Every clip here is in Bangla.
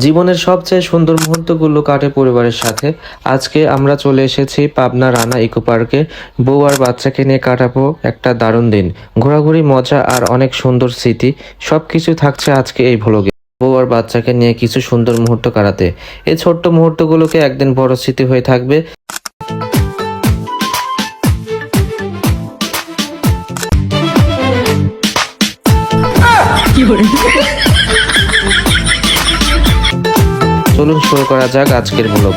জীবনের সবচেয়ে সুন্দর মুহূর্তগুলো কাটে পরিবারের সাথে। আজকে আমরা চলে এসেছি পাবনা রানা ইকো পার্কে। বউ আর বাচ্চাকে নিয়ে কাটাবো একটা দারুণ দিন। ঘোরাঘুরি, মজা আর অনেক সুন্দর স্মৃতি সবকিছু থাকছে আজকে এই ভ্লগে। বউ আর বাচ্চাকে নিয়ে কিছু সুন্দর মুহূর্ত কাটাতে, এই ছোট্ট মুহূর্তগুলোকে একদিন বড় স্মৃতি হয়ে থাকবে। চলুন শুরু করা যাক আজকের ব্লগ।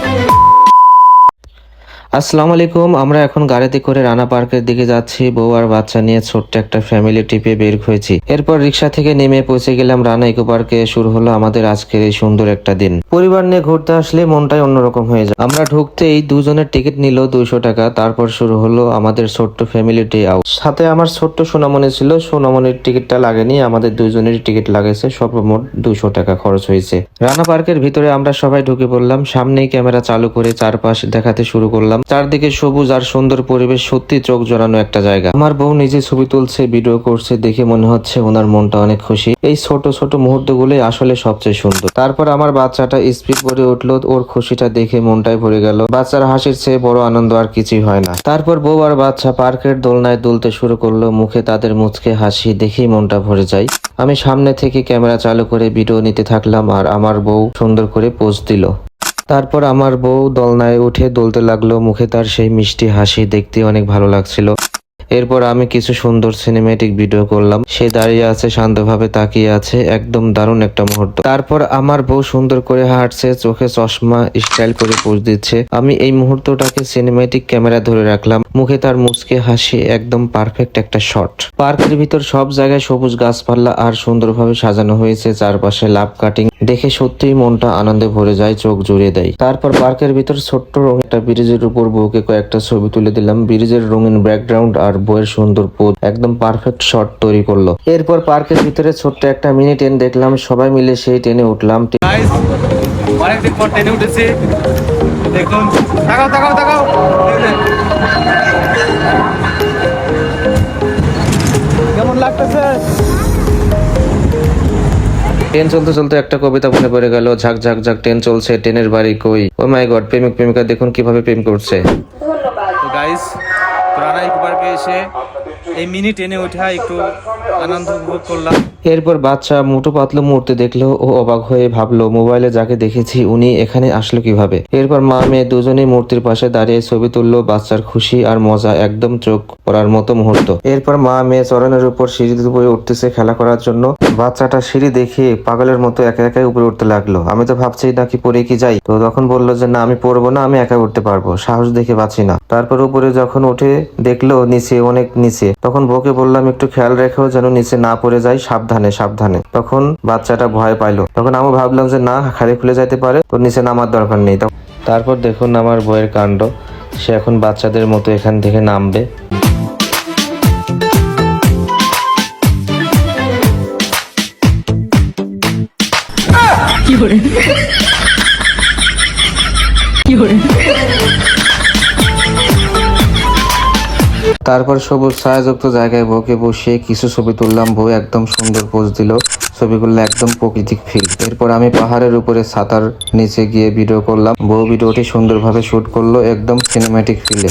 আসসালামু আলাইকুম। আমরা এখন গাড়িতে করে রানা পার্কের দিকে যাচ্ছি। বউ আর বাচ্চা নিয়ে ছোট্ট একটা ফ্যামিলি ট্রিপে বের হয়েছি। এরপর রিক্সা থেকে নেমে পৌঁছে গেলাম রানা ইকো পার্কে। শুরু হলো আমাদের আজকের এই সুন্দর একটা দিন। পরিবার নিয়ে ঘুরতে আসলে মনটাই অন্যরকম হয়ে যায়। আমরা ঢুকতেই দুজনের টিকিট নিল 200 টাকা। তারপর শুরু হলো আমাদের ছোট্ট ফ্যামিলি ডে আউট। সাথে আমার ছোট্ট সোনামণি ছিল। সোনামণির টিকিটটা লাগেনি, আমাদের দুজনেরই টিকিট লাগেছে। সর্বমোট 200 টাকা খরচ হয়েছে। রানা পার্কের ভিতরে আমরা সবাই ঢুকে পড়লাম। সামনেই ক্যামেরা চালু করে চারপাশ দেখাতে শুরু করলাম। চারদিকে সবুজ আর সুন্দর পরিবেশ, সত্যি চোখ জোড়ানো একটা জায়গা। আমার বউ নিজে ছবি তুলছে, ভিডিও করছে, দেখে মনে হচ্ছে ওনার মনটা অনেক খুশি। এই ছোট ছোট মুহূর্তগুলোই আসলে সবচেয়ে সুন্দর। তারপর আমার বাচ্চাটা স্পিড করে উঠলো, ওর খুশিটা দেখে মনটাই ভরে গেল। বাচ্চার হাসির চেয়ে বড় আনন্দ আর কিছুই হয় না। তারপর বউ আর বাচ্চা পার্কের দোলনায় দুলতে শুরু করলো। মুখে তাদের মুচকে হাসি দেখেই মনটা ভরে যায়। আমি সামনে থেকে ক্যামেরা চালু করে ভিডিও নিতে থাকলাম আর আমার বউ সুন্দর করে পোজ দিল। তারপর আমার বউ দোলনায় উঠে দুলতে লাগলো। মুখে তার সেই মিষ্টি হাসি দেখতে অনেক ভালো লাগছিল। এরপর আমি কিছু সুন্দর সিনেমেটিক ভিডিও করলাম। সে দাঁড়িয়ে আছে, শান্তভাবে তাকিয়ে আছে, একদম দারুণ একটা মুহূর্ত। তারপর আমার বউ সুন্দর করে হাঁটছে, চোখে চশমা স্টাইল করে পোজ দিচ্ছে। আমি এই মুহূর্তটাকে সিনেমেটিক ক্যামেরা ধরে রাখলাম। মুখে তার মুচকে হাসি, একদম পারফেক্ট একটা শট। পার্কের ভিতর সব জায়গায় সবুজ গাছপালা আর সুন্দরভাবে সাজানো হয়েছে। চারপাশে লাভ কাটিং দেখে সত্যিই মনটা আনন্দে ভরে যায়, চোখ জুড়িয়ে দেয়। তারপর পার্কের ভিতর ছোট্ট রঙের একটা ব্রিজের উপর বউকে কয়েকটা ছবি তুলে দিলাম। ব্রিজের রঙিন ব্যাকগ্রাউন্ড আর বউয়ের সুন্দর পোজ একদম পারফেক্ট শট তৈরি করলো। এরপর পার্কের ভিতরে ছোট্ট একটা মিনি ট্রেন দেখলাম, সবাই মিলে সেই ট্রেনে উঠলাম। অনেকদিন পর ট্রেনে উঠেছি, দেখুন। তাকাও তাকাও তাকাও, কেমন লাগতেছে? ট্রেন চলতে চলতে একটা কবিতা মনে পড়ে গেল। ঝাক ঝাক ঝাক ট্রেন চলছে, ট্রেনের বাড়ি কই। ও মাই গড, প্রেমিক প্রেমিকা দেখুন কিভাবে প্রেম করছে। তো গাইস, রানা ইকো পার্কে এসে এই মিনি ট্রেনে উঠা একটু আনন্দ উপভোগ করলাম। এরপর বাচ্চা মোটু পাতলু মূর্তি দেখলো। ও অবাক হয়ে ভাবলো, মোবাইলে যাকে দেখেছি উনি এখানে আসলো কিভাবে। এরপর মা মেয়ে দুজনেই মূর্তির পাশে দাঁড়িয়ে ছবি তুললো। বাচ্চার খুশি আর মজা একদম চোখ পড়ার মতো মুহূর্ত। এরপর মা মেয়ে চরণের উপর সিঁড়িতে উপরে উঠতেছে খেলা করার জন্য। বাচ্চাটা সিঁড়ি দেখে পাগলের মতো একা একাই উপরে উঠতে লাগলো। আমি তো ভাবছি নাকি পরে কি যাই, তো তখন বললো যে না, আমি পড়বো না, আমি একা উঠতে পারবো, সাহস দেখে পাচ্ছি না। তারপর উপরে যখন উঠে দেখলো নিচে, অনেক নিচে, তখন বউকে বললাম একটু খেয়াল রেখো যেন নিচে না পড়ে যায়, সাবধানে সাবধানে। তখন বাচ্চাটা ভয় পাইলো। তখন আমি ভাবলাম যে না, খালি খুলে যাইতে পারে, তো নিচে নামার দরকার নেই। তারপর দেখুন আমার বউয়ের কাণ্ড, সে এখন বাচ্চাদের মতো এখান থেকে নামবে। তারপর সবুজ ছায়াযুক্ত জায়গায় বউকে বসিয়ে কিছু ছবি তুললাম। বউ একদম সুন্দর পোজ দিল। ছবিগুলো একদম প্রাকৃতিক ফিল। এরপর আমি পাহাড়ের উপরে ছাতার নিচে গিয়ে ভিডিও করলাম। বউ ভিডিওটি সুন্দরভাবে শুট করলো, একদম সিনেম্যাটিক ফিলে।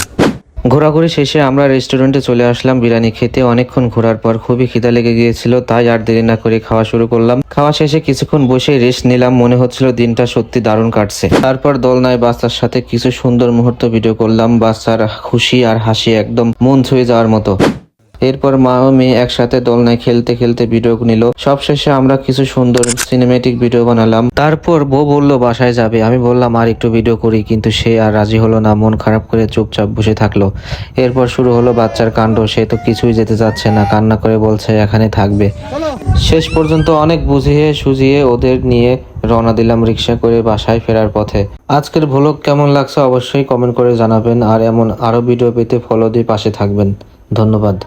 ঘোরাঘুরি শেষে আমরা রেস্টুরেন্টে চলে আসলাম বিরিয়ানি খেতে। অনেকক্ষণ ঘোরার পর খুবই খিদা লেগে গিয়েছিল, তাই আর দেরি না করে খাওয়া শুরু করলাম। খাওয়া শেষে কিছুক্ষণ বসে রেস্ট নিলাম। মনে হচ্ছিল দিনটা সত্যি দারুণ কাটছে। তারপর দোলনায় বাচ্চার সাথে কিছু সুন্দর মুহূর্ত ভিডিও করলাম। বাচ্চার খুশি আর হাসি একদম মন ছুঁয়ে যাওয়ার মতো। এরপর মা ও মেয়ে একসাথে দোলনায় খেলতে খেলতে ভিডিও নিল। সবশেষে আমরা কিছু সুন্দর সিনেমেটিক ভিডিও বানালাম। তারপর বউ বললো বাসায় যাবে। আমি বললাম আর একটু ভিডিও করি, কিন্তু সে আর রাজি হলো না, মন খারাপ করে চুপচাপ বসে থাকলো। এরপর শুরু হলো বাচ্চার কাণ্ড। সে তো কিছুই যেতে চাচ্ছে না, কান্না করে বলছে এখানে থাকবে। শেষ পর্যন্ত অনেক বুঝিয়ে সুঝিয়ে ওদের নিয়ে রওনা দিলাম রিক্সা করে বাসায় ফেরার পথে। আজকের ভ্লগ কেমন লাগছে অবশ্যই কমেন্ট করে জানাবেন। আর এমন আরো ভিডিও পেতে ফলো দিয়ে পাশে থাকবেন। ধন্যবাদ।